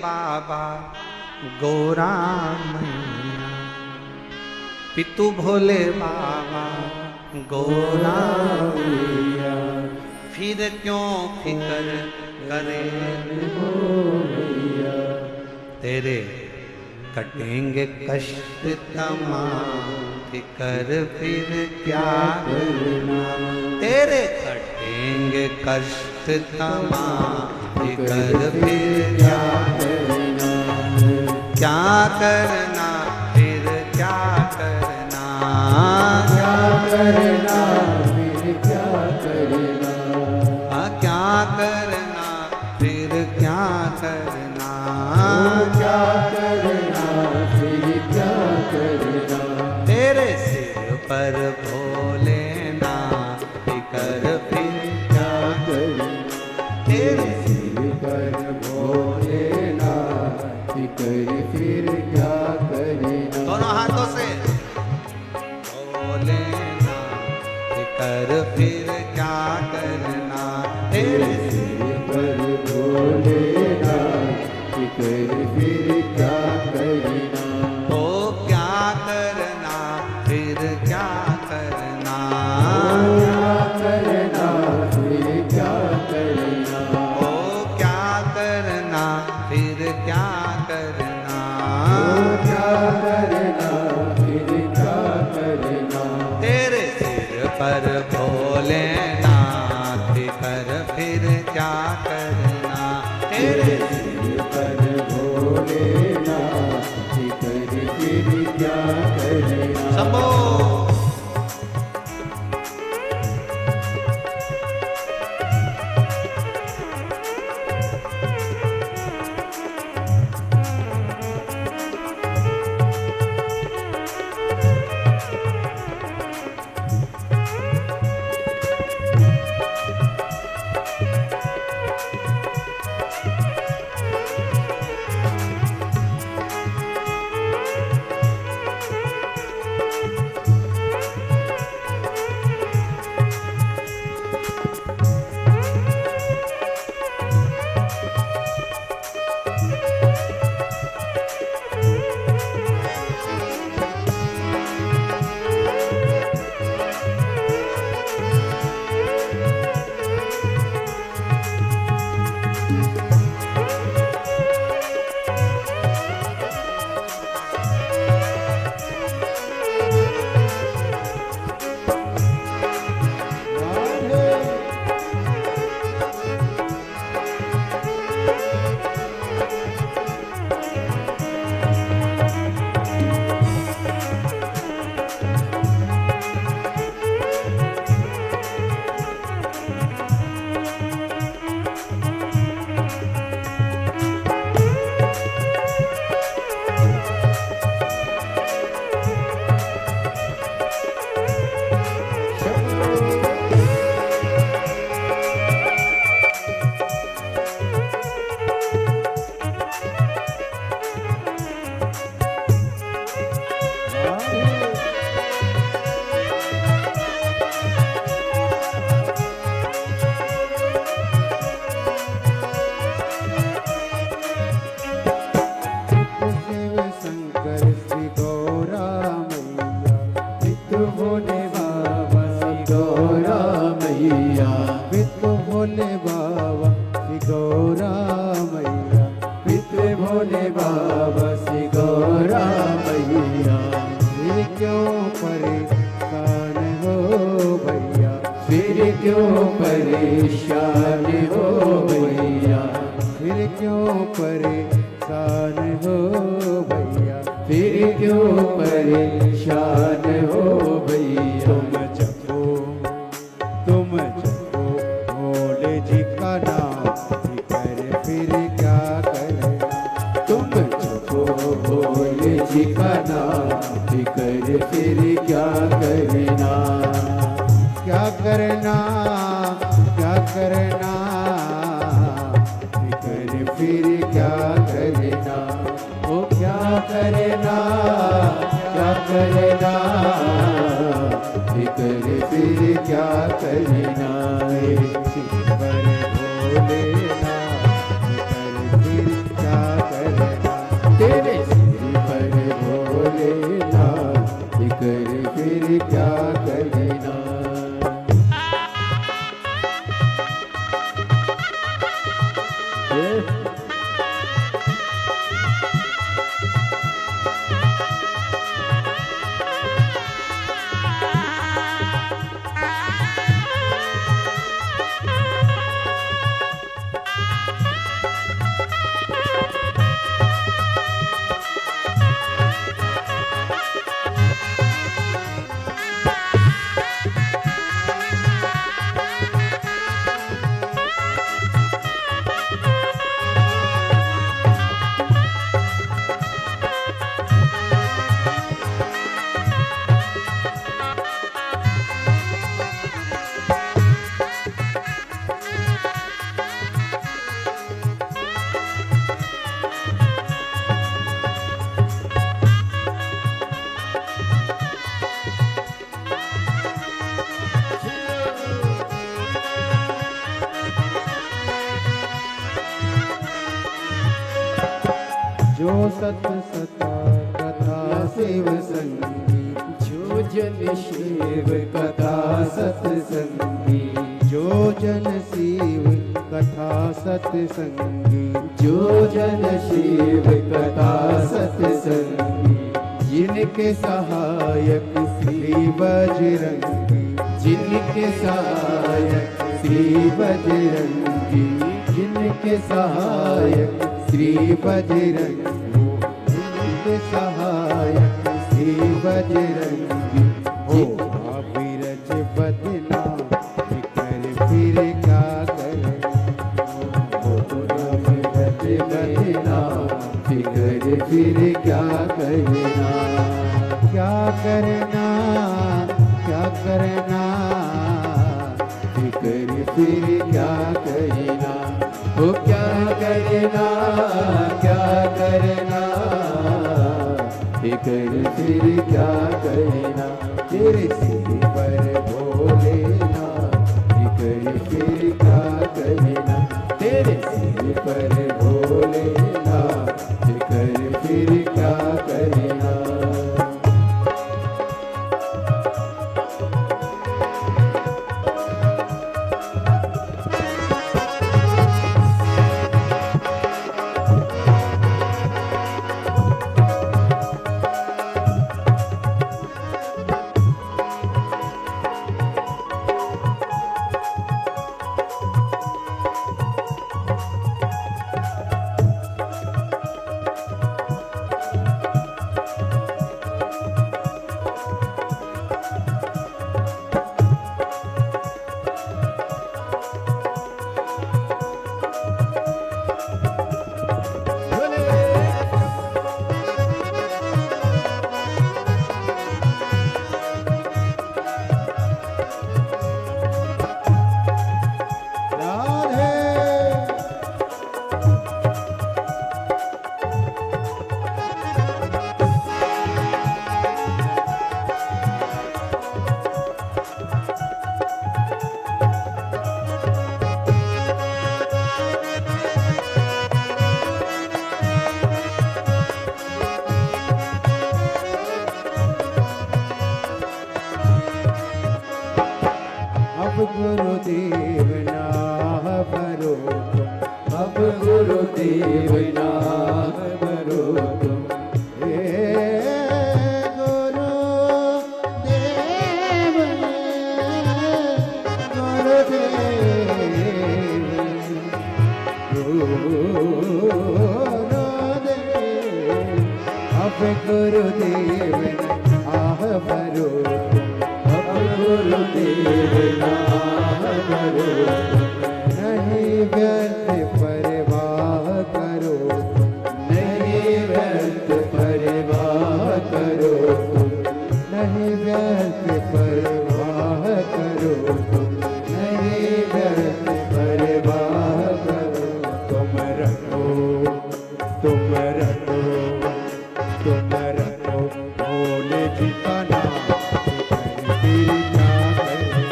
बाबा गौरा मैया, पितु भोले बाबा गौरा मैया, फिर क्यों फिक्र करे तेरे कटेंगे कष्ट तमाम, फिक्र फिर क्या करना, तेरे कटेंगे कष्ट तमाम, फिक्र फिर क्या करना, क्या करना फिर क्या करना, क्या करना फिर क्या करना, क्या करना फिर क्या करना, क्या करना फिर क्या करना, तेरे सिर पर भोलेनाथ, फिक्र फिर क्या करना, तेरे सिर पर भोलेनाथ, फिक्र फिर क्या करना, दोनों हाथों से भोलेनाथ, फिक्र फिर क्या करना, तेरे सिर पर भोलेनाथ, फिक्र फिर क्या करना, ओ क्या करना फिर क्या करना, क्या करना फिर क्या करना, ओ क्या करना फिर क्या करना, क्या करना फिर क्या करना, तेरे सिर पर भोलेनाथ, फिक्र फिर क्या करना, तेरे सिर पर भोलेनाथ, फिक्र फिर क्या करना, शंभो। परेशान हो भैया, फिर क्यों परेशान हो भैया, फिर क्यों परेशान हो भैया। तुम जपो भोले जी का नाम, फिर क्या करे। तुम जपो भोले जी का नाम, फिर क्या करना। क्या करना, क्या करना, फिर क्या करना। ओ क्या करना, क्या करना, फिर क्या करना। पर भोलेनाथ, फिर क्या करना। जो सत सता कथा शिव संगी, जो जन शिव कथा सत्संगी, जो जन शिव कथा सत्संगी, जो जन शिव कथा सत्संगी, जिनके सहायक श्री बजरंगी, जिनके सहायक श्री बजरंगी, जिनके सहायक श्री बजरंगी, जिनके सहायक श्री बजरंगी, हो अविरज बदना फिकर फिर क्या करे, हो अविरज बदना फिकर फिर क्या करना, क्या करना, क्या करना, फिकर फिर क्या करना, हो क्या करना, क्या करना, फिकर फिर क्या करना, तेरे सिर पर भोलेनाथ, फिकर फिर क्या करना, तेरे सिर पर भोलेनाथ, फिकर फिर क्या करना। गुरुदेव ना भरो तुम, अब गुरुदेव ना भरो तुम, हे गुरुदेव, गुरुदेव, अब गुरुदेव आह भरो तुम, अब गुरुदेव ना भरो तुम, नहीं व्यर्थ परवाह करो तुम, नहीं व्यर्थ परवाह करो तुम, नहीं व्यर्थ परवाह करो तुम, नहीं व्यर्थ परवाह करो, तुम रखो, तुम रखो, तुम रखो भोले जी का नाम, फिर क्या करे,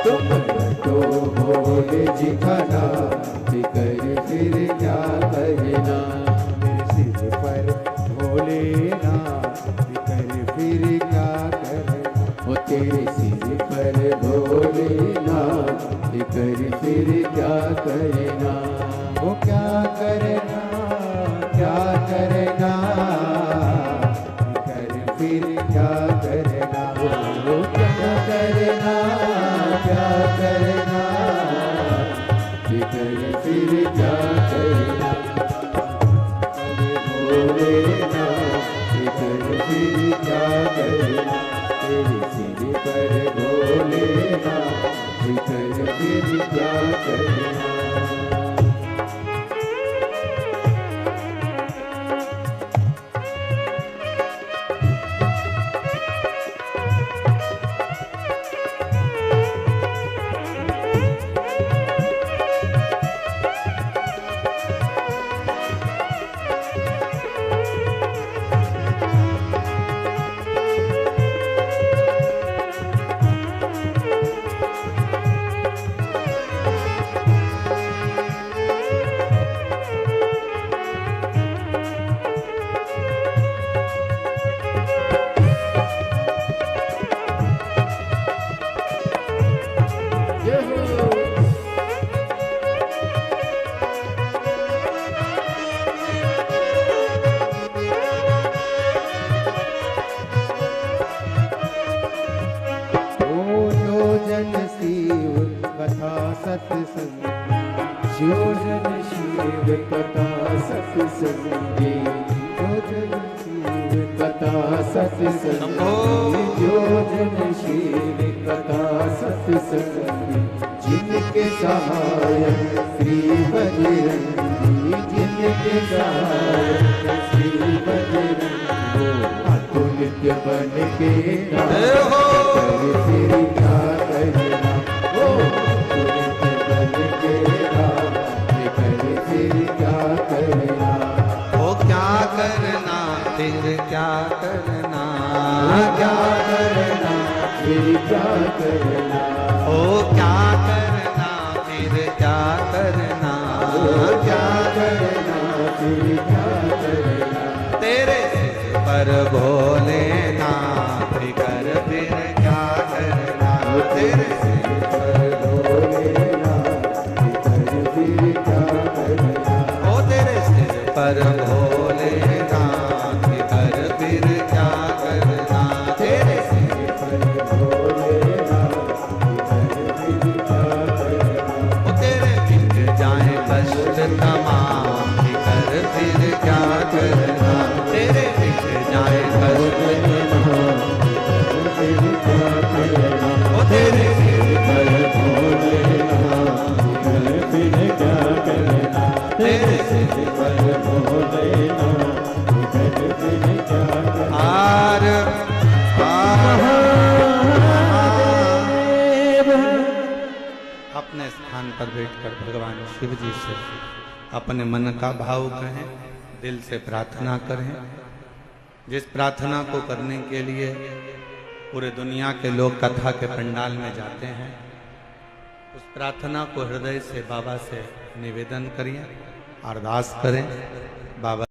तुम रटो भोले जी का नाम, फिकर फिर क्या करना, मेरे सिर पर भोलेनाथ, फिकर फिर क्या करे, वो तेरे सिर पर भोलेनाथ, फिकर फिर क्या करना, वो क्या करना, क्या करना, फिकर फिर क्या करना, वो क्या करना, क्या करना, फिकर फिर क्या करना, भोलेनाथ, फिकर फिर क्या करना, तेरे सिर पर भोलेनाथ, फिकर फिर क्या करना। सत्संगी जो जन शील कथा सत्संगी जो जनशील कथा सत्संगी जिनके सहायक श्री बजरंगी जिनके सहायक श्री बजरंगी अतुलित बन के फिर क्या करना ओ अतुलित बन के फिर क्या करना ओ क्या करना फिर क्या करना क्या करना फिर क्या करना ओ क्या करना फिर क्या करना क्या करना फिर क्या करना तेरे सिर पर भोलेनाथ कर फिर क्या करना तेरे सिर पर फिर क्या करना ओ तेरे सिर पर भोलेनाथ कर फिर क्या करना तेरे सिर ओ तेरे मिट जाए कष्ट तमाम कर फिर क्या करना तेरे मिट जाए कष्ट ओ तेरे सिर पर फिर क्या करना तेरे सिर पर फिर क्या करना आर अपने स्थान पर बैठकर भगवान शिव जी से अपने मन का भाव कहें, दिल से प्रार्थना करें। जिस प्रार्थना को करने के लिए पूरे दुनिया के लोग कथा के पंडाल में जाते हैं, उस प्रार्थना को हृदय से बाबा से निवेदन करिए, अरदास करें। बाबा